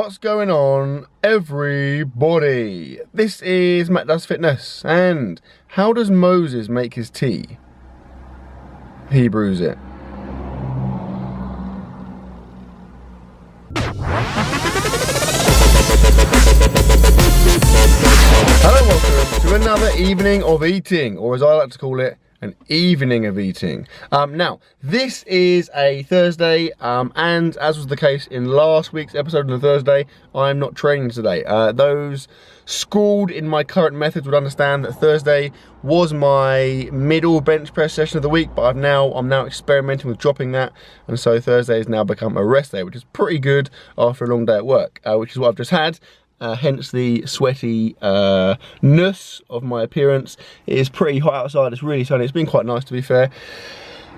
What's going on, everybody? This is Mattdoesfitness, and how does Moses make his tea? He brews it. Hello, welcome to another evening of eating, or as I like to call it, an evening of eating. Now, this is a Thursday, and as was the case in last week's episode on the Thursday, I'm not training today. Those schooled in my current methods would understand that Thursday was my middle bench press session of the week, but I'm now experimenting with dropping that, and so Thursday has now become a rest day, which is pretty good after a long day at work, which is what I've just had. Hence the sweaty ness of my appearance. It is pretty hot outside, it's really sunny, it's been quite nice to be fair.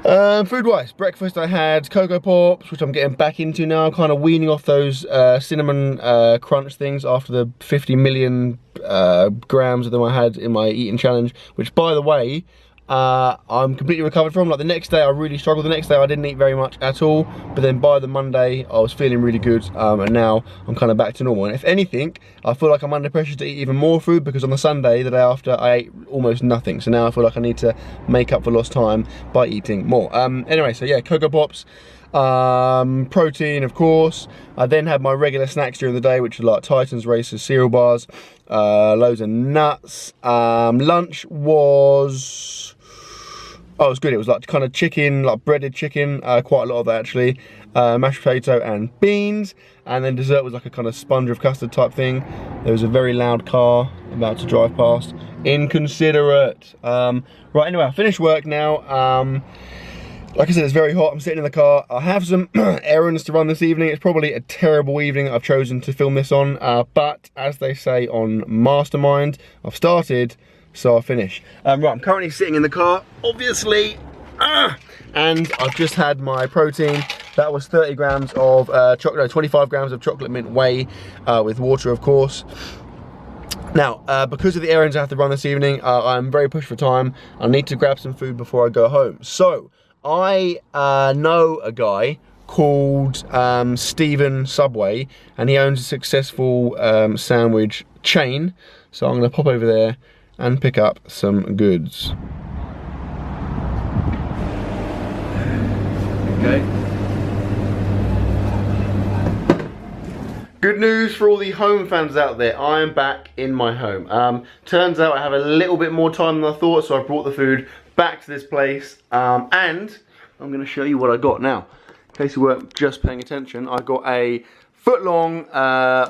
Food wise, breakfast I had Cocoa Pops, which I'm getting back into now, kind of weaning off those cinnamon crunch things after the 50 million grams of them I had in my eating challenge, which by the way, I'm completely recovered from. Like the next day I really struggled. The next day I didn't eat very much at all, but then by the Monday I was feeling really good, and now I'm kind of back to normal. And if anything, I feel like I'm under pressure to eat even more food, because on the Sunday, the day after, I ate almost nothing. So now I feel like I need to make up for lost time by eating more. Anyway, so yeah, Cocoa Pops, protein of course. I then had my regular snacks during the day, which are like Titans Racers cereal bars, loads of nuts. Lunch was, oh, it was good. It was like kind of chicken, like breaded chicken, quite a lot of that actually. Mashed potato and beans. And then dessert was like a kind of sponge of custard type thing. There was a very loud car about to drive past. Inconsiderate. Right, anyway, I finished work now. Like I said, it's very hot. I'm sitting in the car. I have some errands to run this evening. It's probably a terrible evening I've chosen to film this on. But as they say on Mastermind, I've started, so I'll finish. Right, I'm currently sitting in the car, obviously, and I've just had my protein. That was 30 grams of chocolate, no, 25 grams of chocolate mint whey with water, of course. Now, because of the errands I have to run this evening, I'm very pushed for time. I need to grab some food before I go home. So, I know a guy called Stephen Subway, and he owns a successful sandwich chain. So I'm gonna pop over there and pick up some goods. Okay. Good news for all the home fans out there. I am back in my home. Turns out I have a little bit more time than I thought, so I brought the food back to this place, and I'm going to show you what I got now. In case you weren't just paying attention, I got a foot-long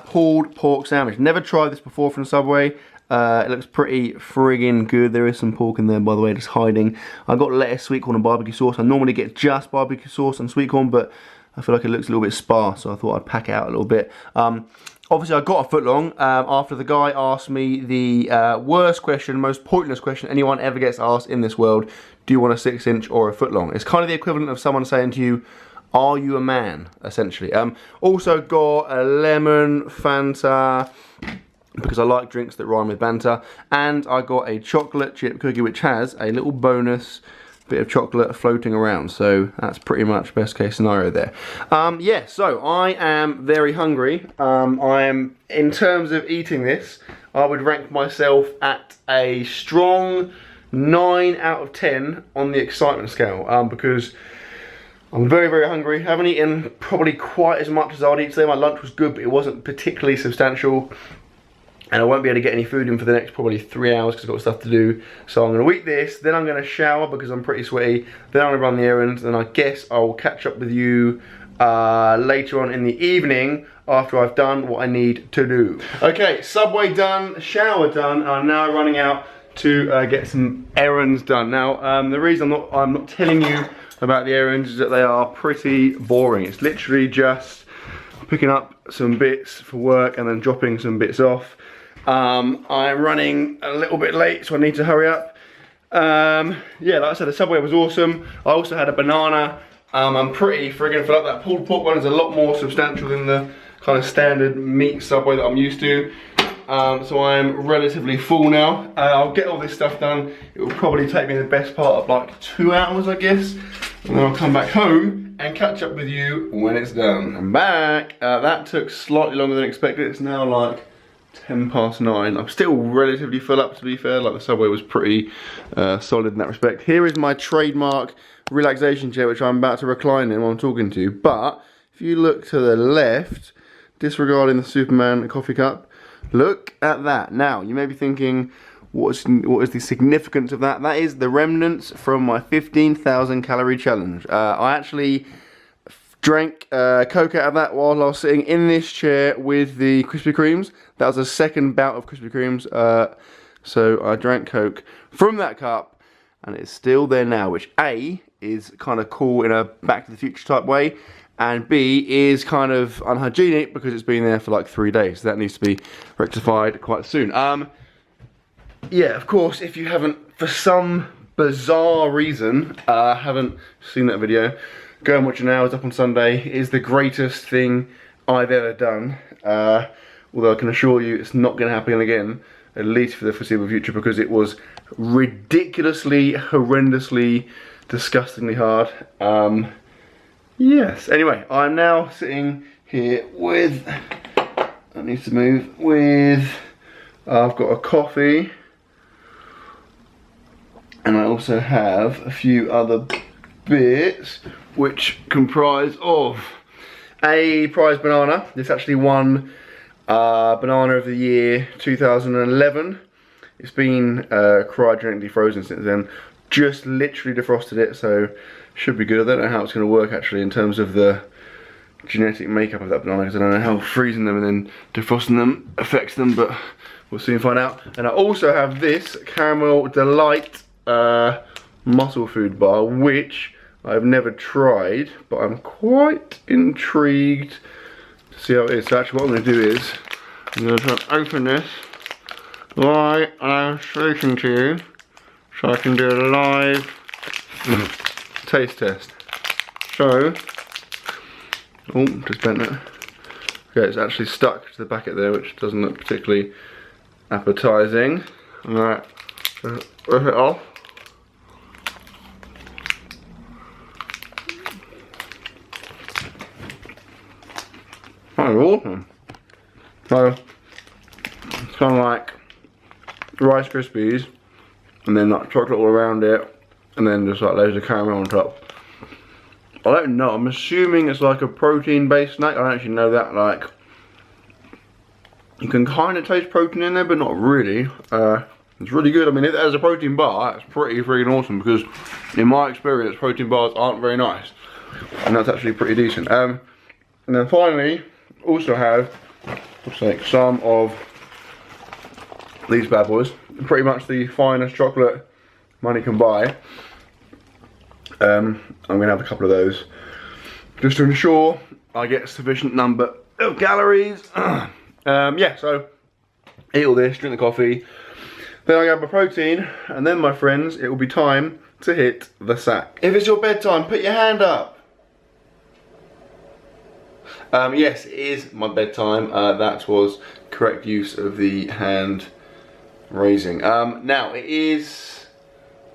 pulled pork sandwich. Never tried this before from Subway. It looks pretty friggin' good. There is some pork in there, by the way, just hiding. I got lettuce, sweet corn and barbecue sauce. I normally get just barbecue sauce and sweet corn, but I feel like it looks a little bit sparse, so I thought I'd pack it out a little bit. Obviously I got a foot long after the guy asked me the worst question, most pointless question anyone ever gets asked in this world. Do you want a 6-inch or a foot long? It's kind of the equivalent of someone saying to you, are you a man, essentially. Also got a lemon Fanta, because I like drinks that rhyme with banter. And I got a chocolate chip cookie, which has a little bonus bit of chocolate floating around, so that's pretty much best case scenario there. Yeah, so I am very hungry. In terms of eating this, I would rank myself at a strong 9 out of 10 on the excitement scale, because I'm very, very hungry. Haven't eaten probably quite as much as I'd eat today. My lunch was good, but it wasn't particularly substantial. And I won't be able to get any food in for the next probably 3 hours because I've got stuff to do. So I'm going to eat this, then I'm going to shower because I'm pretty sweaty, then I'm going to run the errands, and I guess I'll catch up with you later on in the evening after I've done what I need to do. Okay, Subway done, shower done, and I'm now running out to get some errands done. Now, the reason I'm not telling you about the errands is that they are pretty boring. It's literally just picking up some bits for work and then dropping some bits off. I'm running a little bit late, so I need to hurry up. Yeah, like I said, the Subway was awesome. I also had a banana. I'm pretty friggin' full up. That pulled pork one is a lot more substantial than the kind of standard meat Subway that I'm used to. So I'm relatively full now. I'll get all this stuff done. It will probably take me the best part of like 2 hours, I guess. And then I'll come back home and catch up with you when it's done. I'm back. That took slightly longer than expected. It's now like 9:10. I'm still relatively full up, to be fair. Like the subway was pretty solid in that respect. Here is my trademark relaxation chair, which I'm about to recline in while I'm talking to you. But if you look to the left, disregarding the Superman coffee cup, look at that. Now, you may be thinking, what is the significance of that? That is the remnants from my 15,000 calorie challenge. I actually drank Coke out of that while I was sitting in this chair with the Krispy Kremes. That was the second bout of Krispy Kremes. So I drank Coke from that cup, and it's still there now, which A, is kind of cool in a Back to the Future type way, and B, is kind of unhygienic because it's been there for like 3 days. So that needs to be rectified quite soon. Yeah, of course, if you haven't, for some bizarre reason, haven't seen that video, go and watch it now. It's up on Sunday. It is the greatest thing I've ever done. Although I can assure you it's not going to happen again, at least for the foreseeable future, because it was ridiculously, horrendously, disgustingly hard. Yes, anyway, I'm now sitting here with, I need to move, with, I've got a coffee, and I also have a few other bits, which comprise of a prize banana. This actually won Banana of the Year 2011. It's been cryogenically frozen since then. Just literally defrosted it, so should be good. I don't know how it's going to work actually in terms of the genetic makeup of that banana, because I don't know how freezing them and then defrosting them affects them, but we'll soon find out. And I also have this Caramel Delight muscle food bar, which I've never tried, but I'm quite intrigued to see how it is. So actually what I'm going to do is, I'm going to try and open this while I'm speaking to you, so I can do a live taste test. So, oh, just bent it. Okay, it's actually stuck to the packet there, which doesn't look particularly appetizing. Alright, rip it off. That is awesome. So, it's kind of like Rice Krispies, and then like chocolate all around it, and then just like loads of caramel on top. I don't know, I'm assuming it's like a protein based snack. I don't actually know that. Like, you can kind of taste protein in there, but not really. It's really good. I mean, if there's a protein bar, that's pretty freaking awesome, because in my experience, protein bars aren't very nice, and that's actually pretty decent. And then finally, also have, looks like, some of these bad boys. Pretty much the finest chocolate money can buy. I'm gonna have a couple of those just to ensure I get a sufficient number of calories. Yeah, so eat all this, drink the coffee, then I grab my protein, and then, my friends, it will be time to hit the sack. If it's your bedtime, put your hand up. Yes, it is my bedtime. That was correct use of the hand raising. Now, it is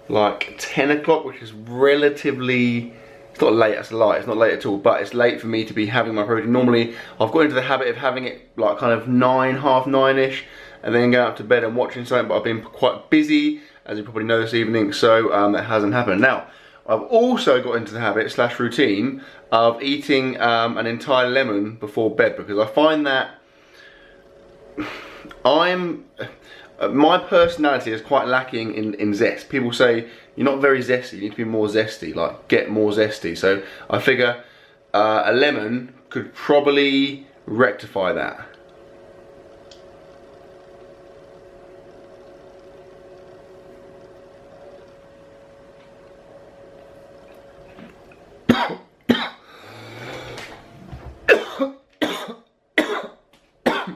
like 10 o'clock, which is relatively, it's not late, that's a lie, it's not late at all, but it's late for me to be having my protein. Normally, I've got into the habit of having it like kind of 9, half 9-ish, and then going out to bed and watching something, but I've been quite busy, as you probably know, this evening, so that hasn't happened. Now, I've also got into the habit / routine of eating an entire lemon before bed, because I find that my personality is quite lacking in zest. People say, you're not very zesty, you need to be more zesty, like get more zesty. So I figure a lemon could probably rectify that.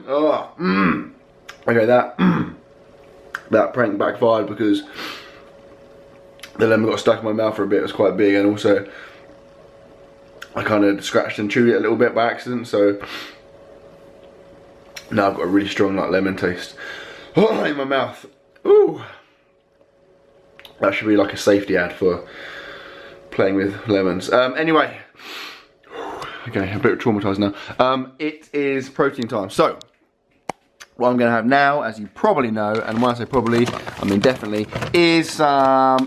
Oh, okay, that prank backfired, because the lemon got stuck in my mouth for a bit. It was quite big, and also I kind of scratched and chewed it a little bit by accident, so now I've got a really strong like lemon taste in my mouth. Ooh, that should be like a safety ad for playing with lemons. Anyway, Okay, a bit traumatized now. It is protein time. So, what I'm going to have now, as you probably know, and when I say probably, I mean definitely, is some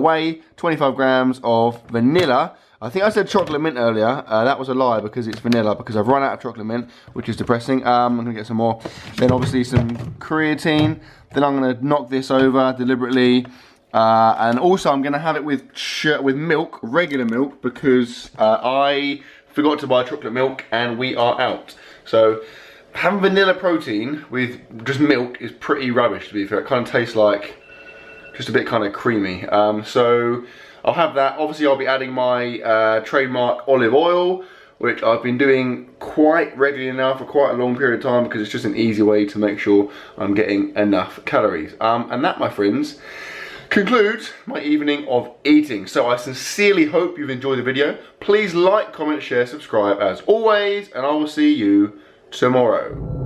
whey, 25 grams of vanilla. I think I said chocolate mint earlier. That was a lie because it's vanilla, because I've run out of chocolate mint, which is depressing. I'm going to get some more. Then obviously some creatine. Then I'm going to knock this over deliberately. And also I'm going to have it with milk, regular milk, because I forgot to buy chocolate milk and we are out. So having vanilla protein with just milk is pretty rubbish, to be fair. It kind of tastes like just a bit kind of creamy. So I'll have that. Obviously I'll be adding my trademark olive oil, which I've been doing quite regularly now for quite a long period of time, because it's just an easy way to make sure I'm getting enough calories. And that, my friends, concludes my evening of eating. So I sincerely hope you've enjoyed the video. Please like, comment, share, subscribe as always, and I will see you tomorrow.